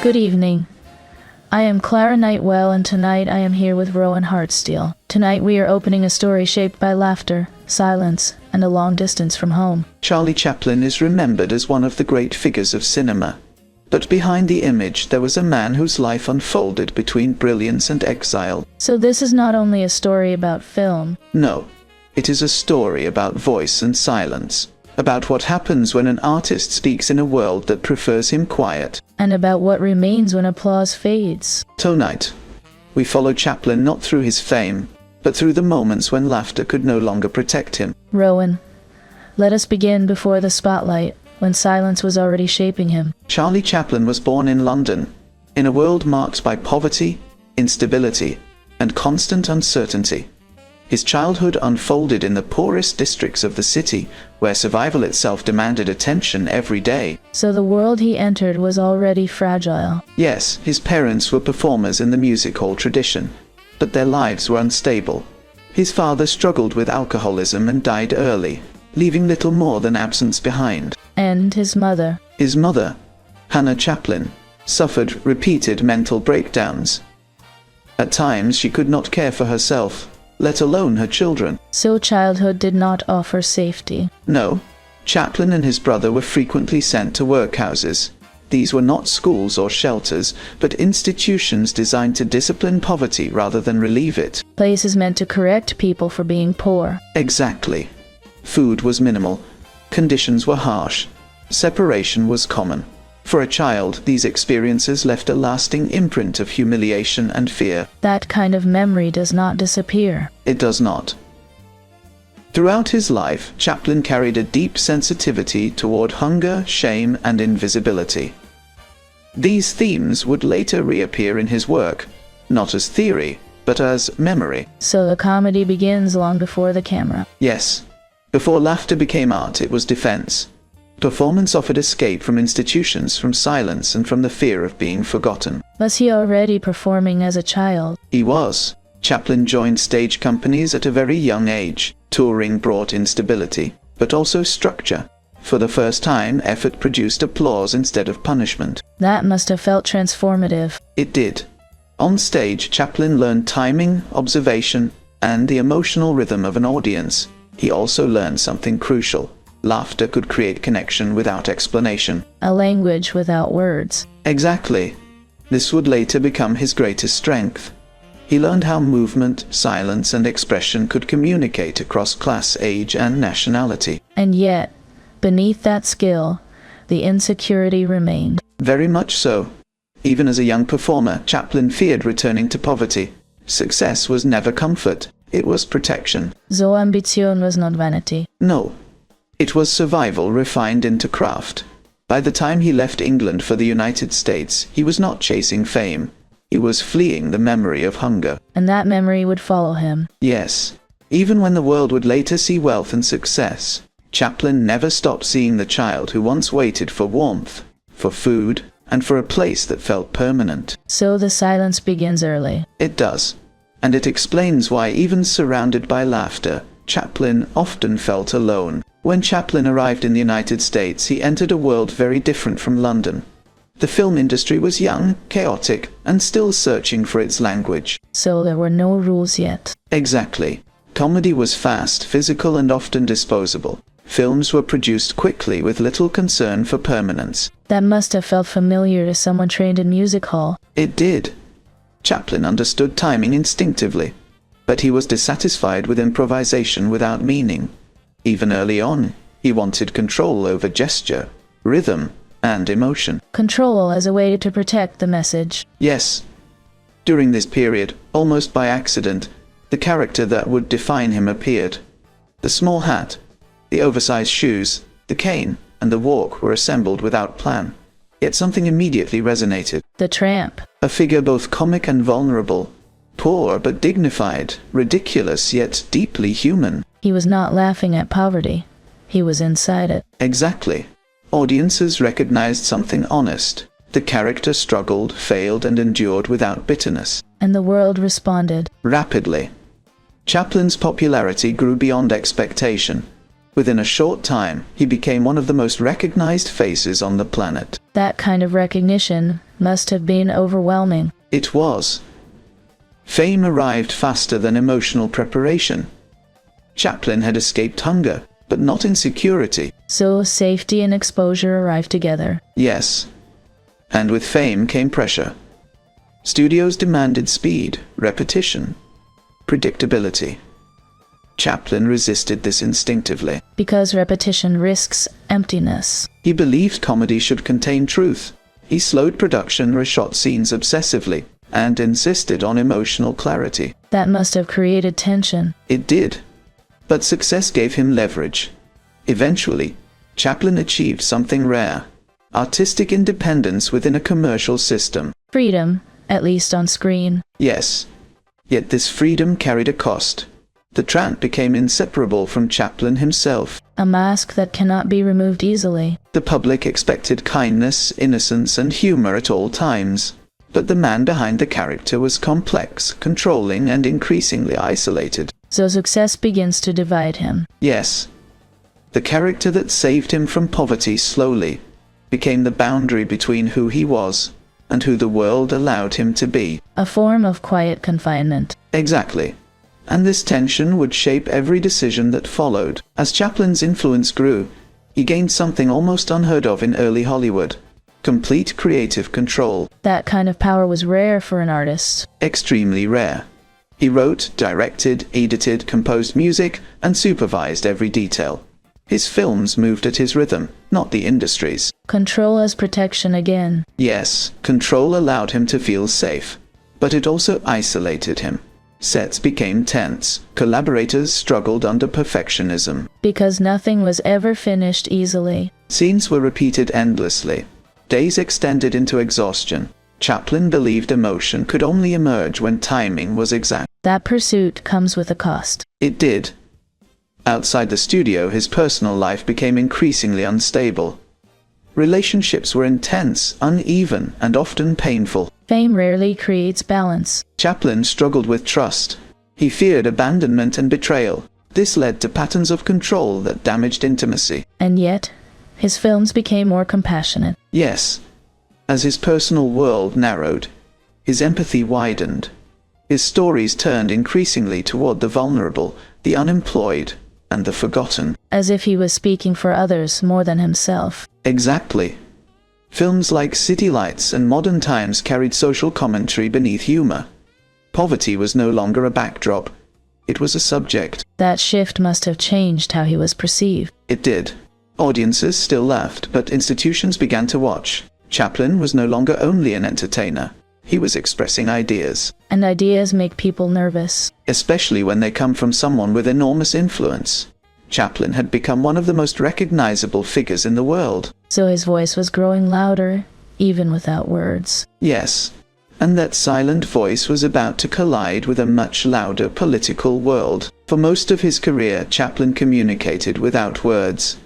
Good evening. I am Clara Nightwell, and tonight I am here with Rowan Hartsteele. Tonight we are opening a story shaped by laughter, silence, and a long distance from home. Charlie Chaplin is remembered as one of the great figures of cinema. But behind the image there was a man whose life unfolded between brilliance and exile. So this is not only a story about film. No, it is a story about voice and silence. About what happens when an artist speaks in a world that prefers him quiet. And about what remains when applause fades. Tonight, we follow Chaplin not through his fame, but through the moments when laughter could no longer protect him. Rowan, let us begin before the spotlight, when silence was already shaping him. Charlie Chaplin was born in London, in a world marked by poverty, instability, and constant uncertainty. His childhood unfolded in the poorest districts of the city, where survival itself demanded attention every day. So the world he entered was already fragile. Yes, his parents were performers in the music hall tradition, but their lives were unstable. His father struggled with alcoholism and died early, leaving little more than absence behind. And his mother? His mother, Hannah Chaplin, suffered repeated mental breakdowns. At times she could not care for herself, let alone her children. So childhood did not offer safety. No, Chaplin and his brother were frequently sent to workhouses. These were not schools or shelters, but institutions designed to discipline poverty rather than relieve it. Places meant to correct people for being poor. Exactly. Food was minimal. Conditions were harsh. Separation was common. For a child, these experiences left a lasting imprint of humiliation and fear. That kind of memory does not disappear. It does not. Throughout his life, Chaplin carried a deep sensitivity toward hunger, shame, and invisibility. These themes would later reappear in his work, not as theory, but as memory. So the comedy begins long before the camera. Yes. Before laughter became art, it was defense. Performance offered escape from institutions, from silence, and from the fear of being forgotten. Was he already performing as a child? He was. Chaplin joined stage companies at a very young age. Touring brought instability, but also structure. For the first time, effort produced applause instead of punishment. That must have felt transformative. It did. On stage, Chaplin learned timing, observation, and the emotional rhythm of an audience. He also learned something crucial. Laughter could create connection without explanation. A language without words. Exactly. This would later become his greatest strength. He learned how movement, silence, and expression could communicate across class, age, and nationality. And yet, beneath that skill, the insecurity remained. Very much so. Even as a young performer, Chaplin feared returning to poverty. Success was never comfort. It was protection. So ambition was not vanity. No. It was survival refined into craft. By the time he left England for the United States, he was not chasing fame. He was fleeing the memory of hunger. And that memory would follow him. Yes. Even when the world would later see wealth and success, Chaplin never stopped seeing the child who once waited for warmth, for food, and for a place that felt permanent. So the silence begins early. It does. And it explains why, even surrounded by laughter, Chaplin often felt alone. When Chaplin arrived in the United States, he entered a world very different from London. The film industry was young, chaotic, and still searching for its language. So there were no rules yet. Exactly. Comedy was fast, physical, and often disposable. Films were produced quickly with little concern for permanence. That must have felt familiar to someone trained in music hall. It did. Chaplin understood timing instinctively, but he was dissatisfied with improvisation without meaning. Even early on, he wanted control over gesture, rhythm, and emotion. Control as a way to protect the message. Yes. During this period, almost by accident, the character that would define him appeared. The small hat, the oversized shoes, the cane, and the walk were assembled without plan. Yet something immediately resonated. The tramp. A figure both comic and vulnerable. Poor but dignified, ridiculous yet deeply human. He was not laughing at poverty. He was inside it. Exactly. Audiences recognized something honest. The character struggled, failed, and endured without bitterness. And the world responded. Rapidly. Chaplin's popularity grew beyond expectation. Within a short time, he became one of the most recognized faces on the planet. That kind of recognition must have been overwhelming. It was. Fame arrived faster than emotional preparation. Chaplin had escaped hunger, but not insecurity. So safety and exposure arrived together. Yes. And with fame came pressure. Studios demanded speed, repetition, predictability. Chaplin resisted this instinctively. Because repetition risks emptiness. He believed comedy should contain truth. He slowed production, reshot scenes obsessively, and insisted on emotional clarity. That must have created tension. It did. But success gave him leverage. Eventually, Chaplin achieved something rare: artistic independence within a commercial system. Freedom, at least on screen. Yes. Yet this freedom carried a cost. The tramp became inseparable from Chaplin himself. A mask that cannot be removed easily. The public expected kindness, innocence, and humor at all times. But the man behind the character was complex, controlling, and increasingly isolated. So success begins to divide him. Yes. The character that saved him from poverty slowly became the boundary between who he was and who the world allowed him to be. A form of quiet confinement. Exactly. And this tension would shape every decision that followed. As Chaplin's influence grew, he gained something almost unheard of in early Hollywood: complete creative control. That kind of power was rare for an artist. Extremely rare. He wrote, directed, edited, composed music, and supervised every detail. His films moved at his rhythm, not the industry's. Control as protection again. Yes, control allowed him to feel safe, but it also isolated him. Sets became tense. Collaborators struggled under perfectionism. Because nothing was ever finished easily. Scenes were repeated endlessly. Days extended into exhaustion. Chaplin believed emotion could only emerge when timing was exact. That pursuit comes with a cost. It did. Outside the studio, his personal life became increasingly unstable. Relationships were intense, uneven, and often painful. Fame rarely creates balance. Chaplin struggled with trust. He feared abandonment and betrayal. This led to patterns of control that damaged intimacy. And yet, his films became more compassionate. Yes. As his personal world narrowed, his empathy widened. His stories turned increasingly toward the vulnerable, the unemployed, and the forgotten. As if he was speaking for others more than himself. Exactly. Films like City Lights and Modern Times carried social commentary beneath humor. Poverty was no longer a backdrop. It was a subject. That shift must have changed how he was perceived. It did. Audiences still laughed, but institutions began to watch. Chaplin was no longer only an entertainer. He was expressing ideas. And ideas make people nervous. Especially when they come from someone with enormous influence. Chaplin had become one of the most recognizable figures in the world. So his voice was growing louder, even without words. Yes. And that silent voice was about to collide with a much louder political world. For most of his career, Chaplin communicated without words.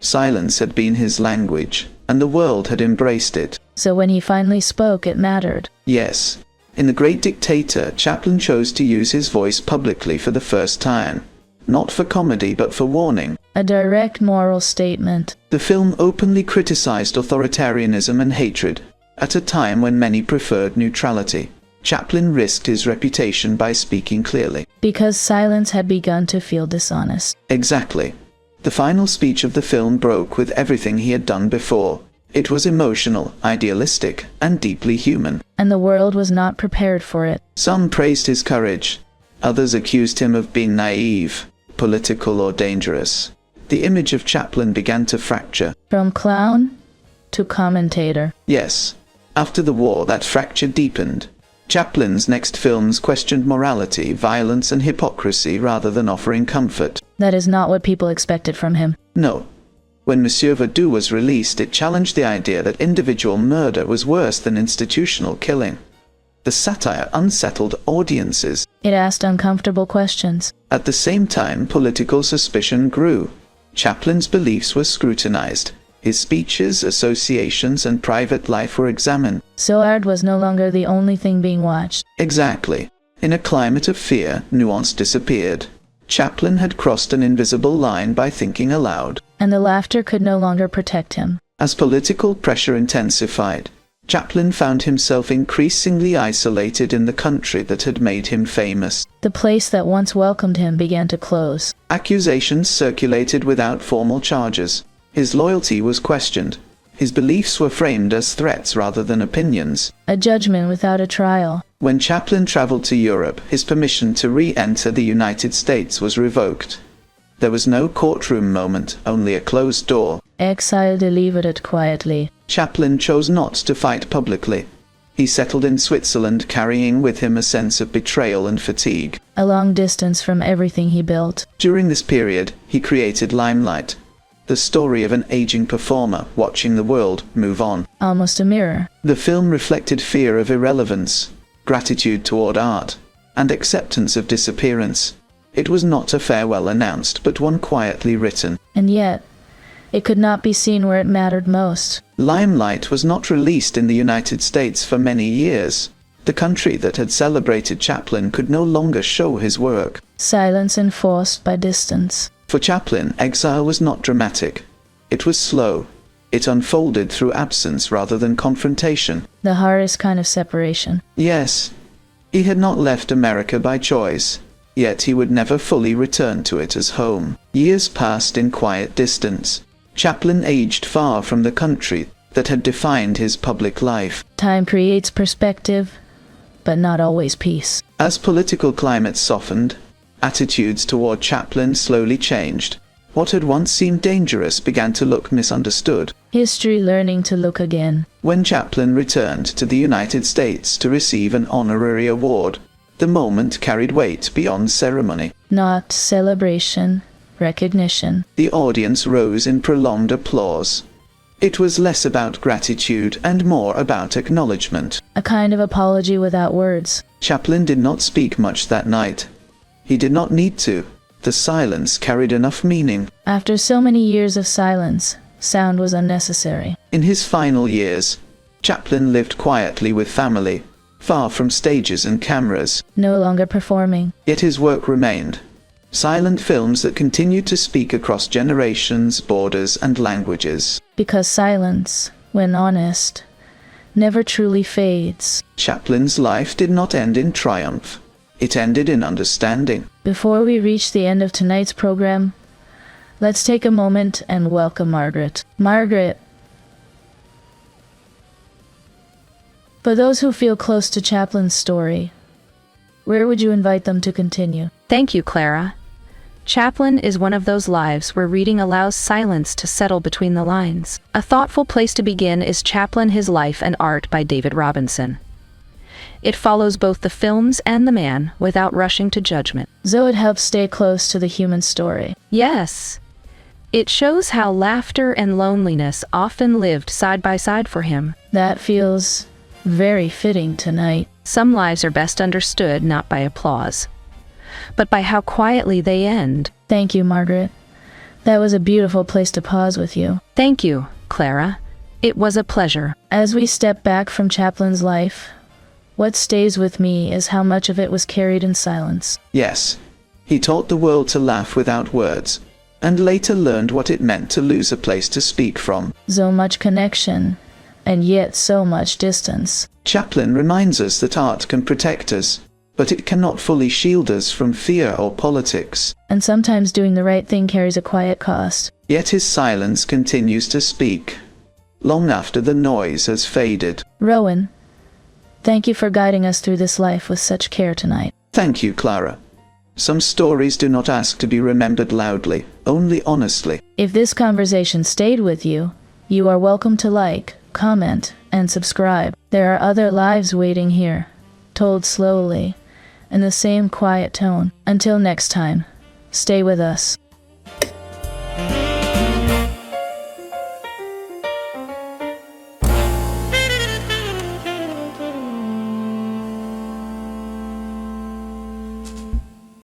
Silence had been his language, and the world had embraced it. So when he finally spoke, it mattered. Yes. In The Great Dictator, Chaplin chose to use his voice publicly for the first time. Not for comedy, but for warning. A direct moral statement. The film openly criticized authoritarianism and hatred, at a time when many preferred neutrality. Chaplin risked his reputation by speaking clearly. Because silence had begun to feel dishonest. Exactly. The final speech of the film broke with everything he had done before. It was emotional, idealistic, and deeply human. And the world was not prepared for it. Some praised his courage. Others accused him of being naive, political, or dangerous. The image of Chaplin began to fracture. From clown to commentator. Yes. After the war, that fracture deepened. Chaplin's next films questioned morality, violence, and hypocrisy rather than offering comfort. That is not what people expected from him. No. When Monsieur Verdoux was released, it challenged the idea that individual murder was worse than institutional killing. The satire unsettled audiences. It asked uncomfortable questions. At the same time, political suspicion grew. Chaplin's beliefs were scrutinized. His speeches, associations, and private life were examined. So art was no longer the only thing being watched. Exactly. In a climate of fear, nuance disappeared. Chaplin had crossed an invisible line by thinking aloud. And the laughter could no longer protect him. As political pressure intensified, Chaplin found himself increasingly isolated in the country that had made him famous. The place that once welcomed him began to close. Accusations circulated without formal charges. His loyalty was questioned. His beliefs were framed as threats rather than opinions. A judgment without a trial. When Chaplin traveled to Europe, his permission to re-enter the United States was revoked. There was no courtroom moment, only a closed door. Exile delivered quietly. Chaplin chose not to fight publicly. He settled in Switzerland, carrying with him a sense of betrayal and fatigue. A long distance from everything he built. During this period, he created Limelight, the story of an aging performer watching the world move on. Almost a mirror. The film reflected fear of irrelevance, gratitude toward art, and acceptance of disappearance. It was not a farewell announced, but one quietly written. And yet, it could not be seen where it mattered most. Limelight was not released in the United States for many years. The country that had celebrated Chaplin could no longer show his work. Silence enforced by distance. For Chaplin, exile was not dramatic. It was slow. It unfolded through absence rather than confrontation. The hardest kind of separation. Yes, he had not left America by choice, yet he would never fully return to it as home. Years passed in quiet distance. Chaplin aged far from the country that had defined his public life. Time creates perspective, but not always peace. As political climates softened, attitudes toward Chaplin slowly changed. What had once seemed dangerous began to look misunderstood. History learning to look again. When Chaplin returned to the United States to receive an honorary award, the moment carried weight beyond ceremony. Not celebration, recognition. The audience rose in prolonged applause. It was less about gratitude and more about acknowledgement. A kind of apology without words. Chaplin did not speak much that night. He did not need to. The silence carried enough meaning. After so many years of silence, sound was unnecessary. In his final years, Chaplin lived quietly with family, far from stages and cameras. No longer performing. Yet his work remained. Silent films that continued to speak across generations, borders, and languages. Because silence, when honest, never truly fades. Chaplin's life did not end in triumph. It ended in understanding. Before we reach the end of tonight's program, let's take a moment and welcome Margaret. Margaret. For those who feel close to Chaplin's story, where would you invite them to continue? Thank you, Clara. Chaplin is one of those lives where reading allows silence to settle between the lines. A thoughtful place to begin is Chaplin, His Life and Art by David Robinson. It follows both the films and the man without rushing to judgment. So it helps stay close to the human story. Yes. It shows how laughter and loneliness often lived side by side for him. That feels very fitting tonight. Some lives are best understood not by applause, but by how quietly they end. Thank you, Margaret. That was a beautiful place to pause with you. Thank you, Clara. It was a pleasure. As we step back from Chaplin's life, what stays with me is how much of it was carried in silence. Yes, he taught the world to laugh without words, and later learned what it meant to lose a place to speak from. So much connection, and yet so much distance. Chaplin reminds us that art can protect us, but it cannot fully shield us from fear or politics. And sometimes doing the right thing carries a quiet cost. Yet his silence continues to speak, long after the noise has faded. Rowan, thank you for guiding us through this life with such care tonight. Thank you, Clara. Some stories do not ask to be remembered loudly, only honestly. If this conversation stayed with you, you are welcome to like, comment, and subscribe. There are other lives waiting here, told slowly, in the same quiet tone. Until next time, stay with us.